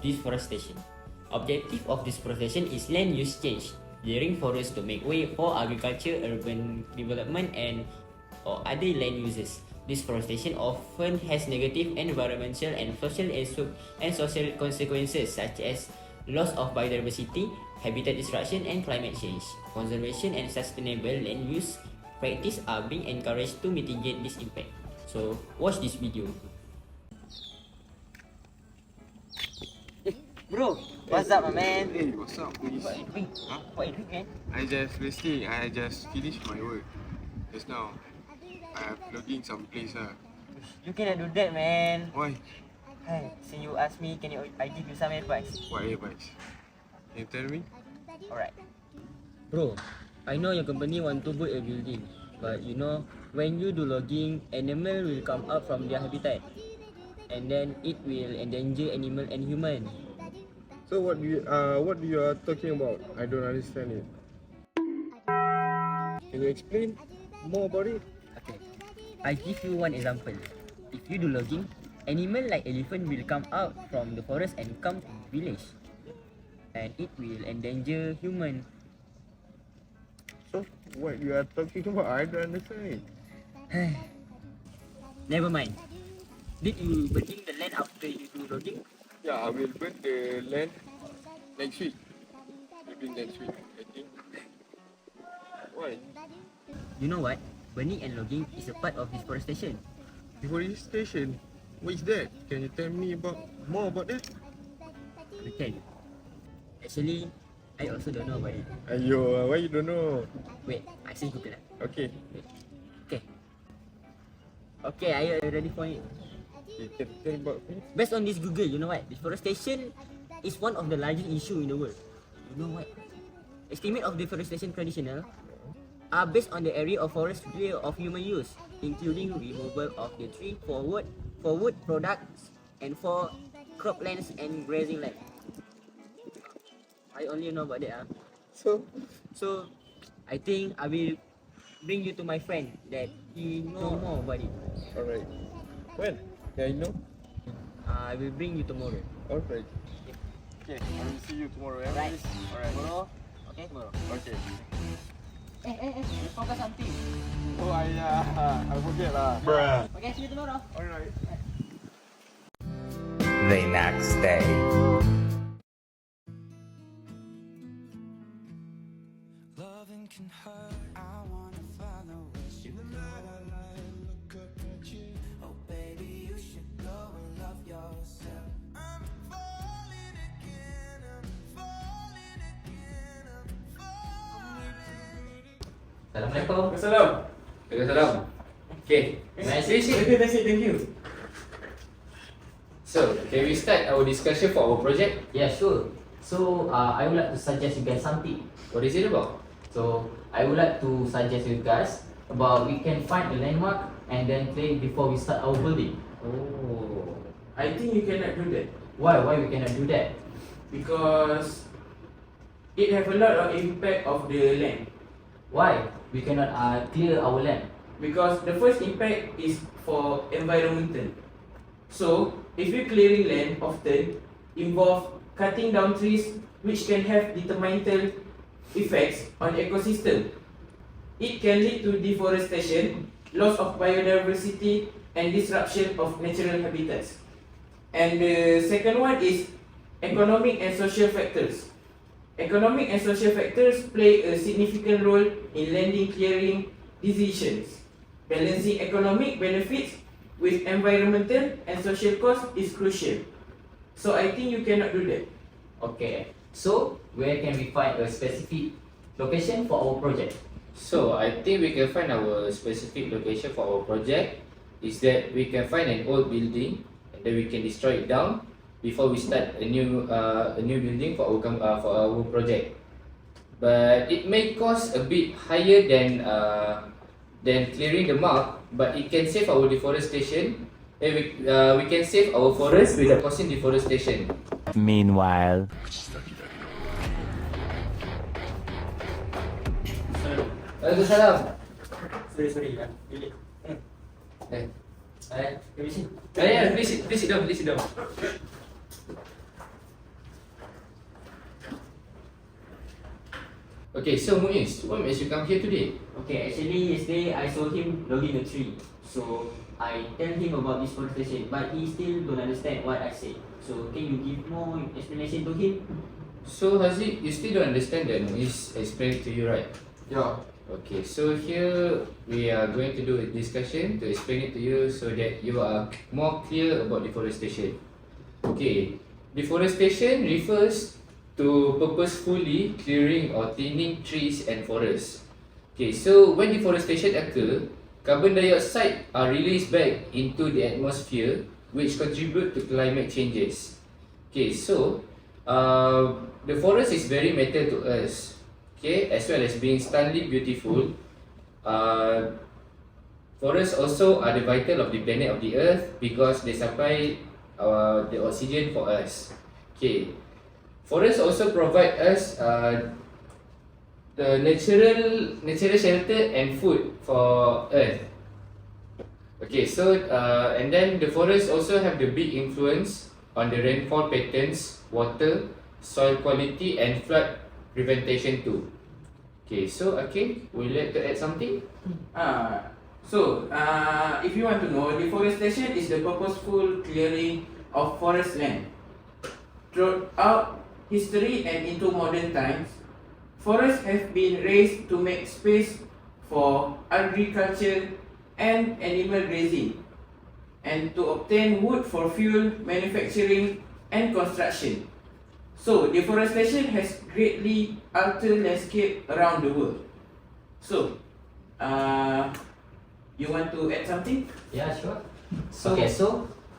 deforestation. Objective of deforestation is land use change, clearing forests to make way for agriculture, urban development, and or other land uses. Deforestation often has negative environmental and social consequences such as loss of biodiversity, habitat destruction, and climate change. Conservation and sustainable land use practice are being encouraged to mitigate this impact. So watch this video. Bro, what's up, my man? Hey, what's up, please? What you doing? Huh? What you doing, man? I just finished my work just now. I'm logging some place. You cannot do that, man. Why? Hey, since you ask me, I give you some advice? What advice? Can you tell me? Alright. Bro, I know your company want to build a building, but you know, when you do logging, animal will come out from their habitat, and then it will endanger animal and human. So what you are talking about? I don't understand it. Can you explain more about it? Okay, I give you one example. If you do logging, animal like elephant will come out from the forest and come to village, and it will endanger human. So what you are talking about? I don't understand it. Never mind. Did you burning the land after you do logging? Yeah, I will burn the land next week. Maybe next week, I think. Why? You know what? Burning and logging is a part of deforestation. Deforestation? What is that? Can you tell me more about that? Okay. Actually, I also don't know about it. Ayo, why you don't know? Wait, I see Google. Okay, Okay. Okay, are you ready for it? you can tell about me. Based on this Google, you know what? Deforestation is one of the largest issue in the world. You know what? Estimate of deforestation traditional are based on the area of forest of human use, including removal of the tree for wood products and for croplands and grazing land. I only know about that. So I think I will bring you to my friend that he know more about it. Alright. When? Yeah, I know. I will bring you tomorrow. Alright. Okay, I will see you tomorrow. Yeah? Right. Alright. Tomorrow. Okay, tomorrow. Okay. You forgot something. Oh, I forget lah. Bruh. Okay, see you tomorrow. Alright. The next day. Loving can hurt. I wanna follow where you go. Look up at you. Oh baby, you should go and love yourself. I'm falling again. I'm falling again. I'm falling. Assalamualaikum. Assalam. Waalaikumsalam. Okay. Nice. Thank you. So, can we start our discussion for our project? Yeah, sure. So, I would like to suggest you guys something. What is it about? So, I would like to suggest you guys about we can find a landmark and then claim before we start our building. Oh, I think you cannot do that Why? Why we cannot do that? because it have a lot of impact of the land. Why we cannot clear our land? Because the first impact is for environmental. So, if you clearing land often involve cutting down trees which can have detrimental effects on ecosystem. It can lead to deforestation, loss of biodiversity, and disruption of natural habitats. And the second one is economic and social factors. Economic and social factors play a significant role in land clearing decisions. Balancing economic benefits with environmental and social costs is crucial. So I think you cannot do that. Okay. So, where can we find a specific location for our project? So I think we can find our specific location for our project is that we can find an old building and then we can destroy it down before we start a new building for our project. But it may cost a bit higher than clearing the mark, but it can save our deforestation. And we can save our forest without causing deforestation. Meanwhile. Waalaikumsalam. Sorry. Really. Please. Yeah, please sit down. Okay, so Muiz, what makes you come here today? Okay, actually yesterday I saw him logging a tree. So I tell him about deforestation, but he still don't understand what I say. So can you give more explanation to him? So Haziq, you still don't understand that Muiz explained to you, right? Yeah. Okay, so here we are going to do a discussion to explain it to you so that you are more clear about deforestation. Okay, deforestation refers to purposefully clearing or thinning trees and forests. Okay, so when deforestation occurs, carbon dioxide are released back into the atmosphere, which contribute to climate changes. Okay, so the forest is very matter to us. Okay, as well as being stunningly beautiful. Forests also are the vital of the planet of the Earth because they supply the oxygen for us. Okay, forests also provide us the natural shelter and food for Earth. Okay, so and then the forests also have the big influence on the rainfall patterns, water, soil quality, and flood prevention too. Okay, so Akin, would you like to add something? If you want to know, deforestation is the purposeful clearing of forest land. Throughout history and into modern times, forests have been raised to make space for agriculture and animal grazing, and to obtain wood for fuel, manufacturing, and construction. So, deforestation has greatly altered landscape around the world. So, you want to add something? Yeah, sure. So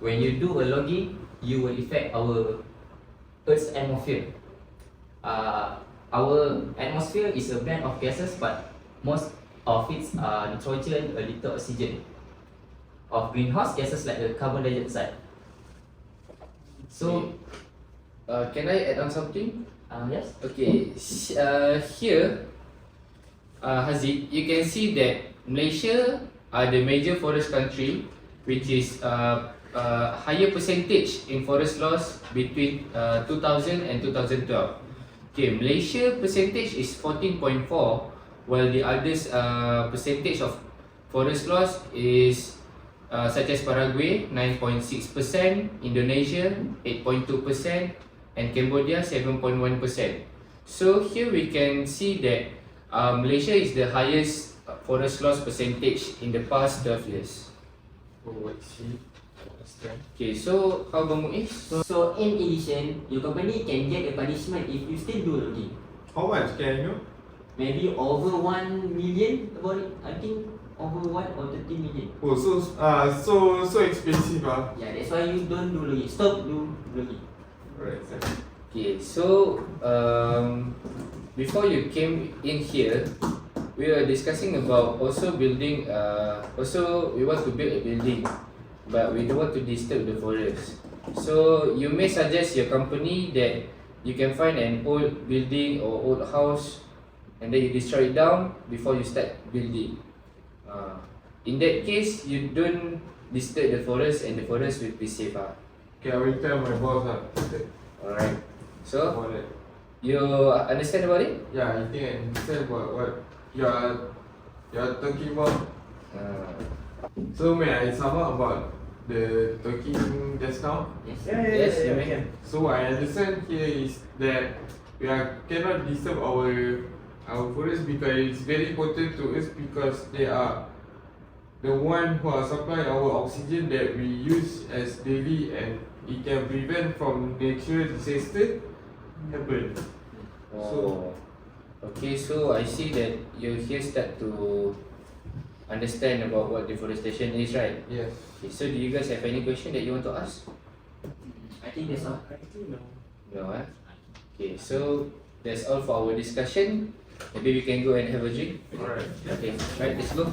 when you do a logging, you will affect our Earth's atmosphere. Our atmosphere is a blend of gases, but most of it are nitrogen, a little oxygen, of greenhouse gases like the carbon dioxide. So, Can I add on something? yes. Okay, here, Haziq, you can see that Malaysia are the major forest country, which is higher percentage in forest loss between 2000 and 2012. Okay, Malaysia percentage is 14.4, while the others percentage of forest loss is such as Paraguay 9.6%, Indonesia 8.2%, and Cambodia 7.1%. So here we can see that Malaysia is the highest forest loss percentage in the past 12 years. Oh, I see. Understand. Okay, so how about Muiz? So in addition, your company can get a punishment if you still do logging. How much can I know? Maybe over 1 million about it. I think over 1 or 30 million. Oh, so expensive Yeah, that's why you don't do logging. Stop do logging. Alright, sir. Okay, so before you came in here, we were discussing about also building. Also, we want to build a building, but we don't want to disturb the forest. So you may suggest your company that you can find an old building or old house, and then you destroy it down before you start building. In that case, you don't disturb the forest, and the forest will be safe. Okay, I will tell my boss Alright. So about that. you understand about it? Yeah, I think I understand about what you're talking about. So may I sum up about the talking just now? Yes. Yes, you may. So what I understand here is that we cannot disturb our forest because it's very important to us because they are the one who are supply our oxygen that we use as daily, and it can prevent from natural disaster happen. Oh. Okay, so I see that you here start to understand about what deforestation is, right? Yes. Okay, so do you guys have any question that you want to ask? I think that's all. No, Okay, so that's all for our discussion. Maybe we can go and have a drink. Alright. Okay, right, let's go.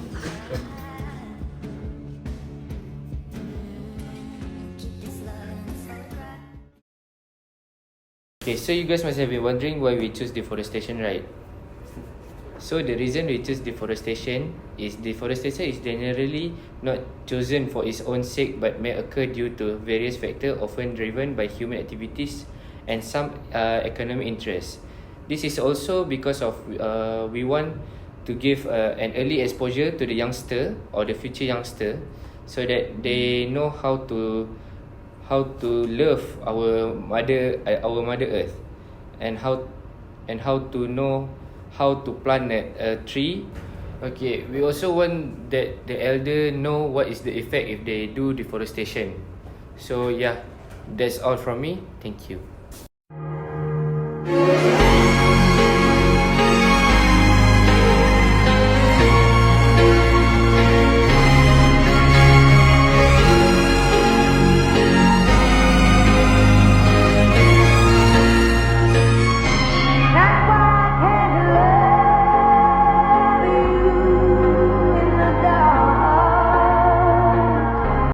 Okay, so you guys must have been wondering why we choose deforestation, right? So the reason we choose deforestation is generally not chosen for its own sake but may occur due to various factors often driven by human activities and some economic interests. This is also because of we want to give an early exposure to the youngster or the future youngster, so that they know how to love our mother earth, and how to know how to plant a tree. Okay, we also want that the elder know what is the effect if they do deforestation. So yeah, that's all from me. Thank you.